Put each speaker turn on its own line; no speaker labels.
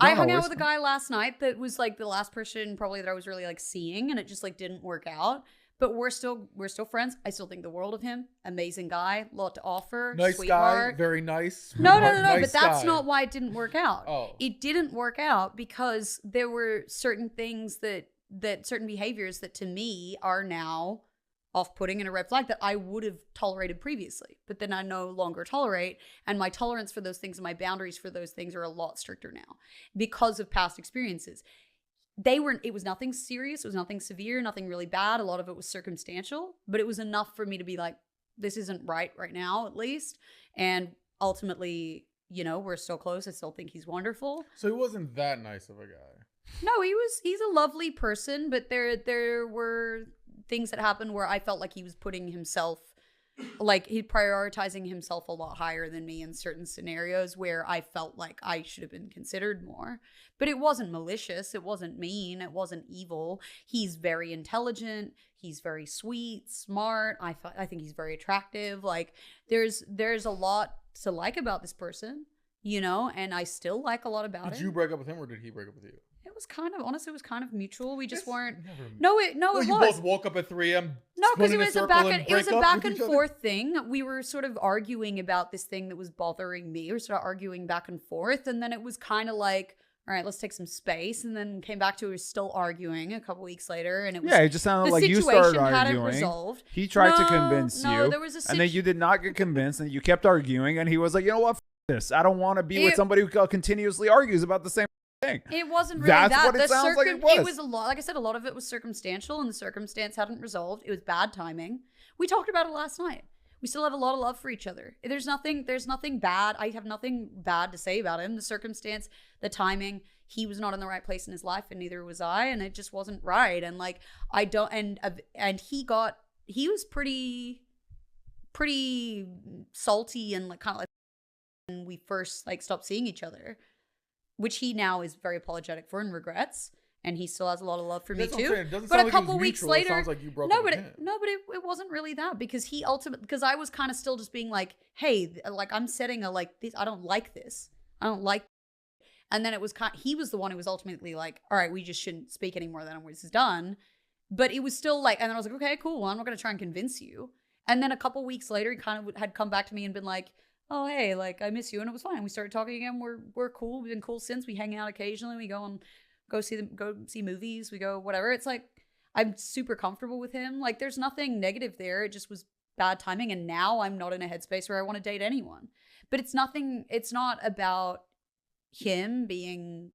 I hung out with a guy last night that was like the last person probably that I was really like seeing, and it just like didn't work out. But we're still friends. I still think the world of him. Amazing guy, lot to offer.
Nice
sweetheart.
guy, very nice.
No.
Nice
But that's
guy.
not why it didn't work out.
Oh.
It didn't work out because there were certain things that certain behaviors that to me are now off-putting and a red flag that I would have tolerated previously, but then I no longer tolerate, and my tolerance for those things and my boundaries for those things are a lot stricter now because of past experiences. It was nothing serious, it was nothing severe, nothing really bad. A lot of it was circumstantial, but it was enough for me to be like, this isn't right now, at least. And ultimately, you know, we're still close. I still think he's wonderful.
So he wasn't that nice of a guy.
No, he's a lovely person, but there were things that happened where I felt like he was putting himself, like he prioritizing himself a lot higher than me in certain scenarios where I felt like I should have been considered more. But it wasn't malicious, it wasn't mean, it wasn't evil. He's very intelligent, he's very sweet, smart. I think he's very attractive. Like there's a lot to like about this person, you know, and I still like a lot about
Did
him.
you break up with him or did he break up with you?
It was kind of, honestly, it was kind of mutual. We just weren't.
Well,
It
you
was.
both woke up at 3 a.m.
No, because it was a back and
other?
forth thing. We were sort of arguing about this thing that was bothering me. We were sort of arguing back and forth, and then it was kind of like, all right, let's take some space, and then came back to we were still arguing a couple weeks later, and it was
it just sounded
the
like you
situation
started
hadn't
arguing.
resolved.
He tried to convince you,
there was
and then you did not get convinced, and you kept arguing, and he was like, you know what, this, I don't want to be with somebody who continuously argues about the same thing.
It wasn't really
That's
that.
what it sounds like it was.
It was a lot. Like I said, a lot of it was circumstantial, and the circumstance hadn't resolved. It was bad timing. We talked about it last night. We still have a lot of love for each other. There's nothing bad. I have nothing bad to say about him. The circumstance, the timing, he was not in the right place in his life, and neither was I, and it just wasn't right. And like I don't, and he was pretty salty and like kind of like when we first like stopped seeing each other, which he now is very apologetic for and regrets, and he still has a lot of love for me too. But a couple weeks later,
it sounds like you broke
no,
up
but
with him.
it wasn't really that, because because I was kind of still just being like, hey, like I'm setting a like this. I don't like this. I don't like. And then it was he was the one who was ultimately like, all right, we just shouldn't speak anymore then when this is done. But it was still like, and then I was like, okay, cool. Well, I'm not going to try and convince you. And then a couple weeks later, he kind of had come back to me and been like, oh, hey, like I miss you. And it was fine. We started talking again. We're cool. We've been cool since. We hang out occasionally. We go see movies. We go whatever. It's like, I'm super comfortable with him. Like there's nothing negative there. It just was bad timing. And now I'm not in a headspace where I want to date anyone. But it's not about him being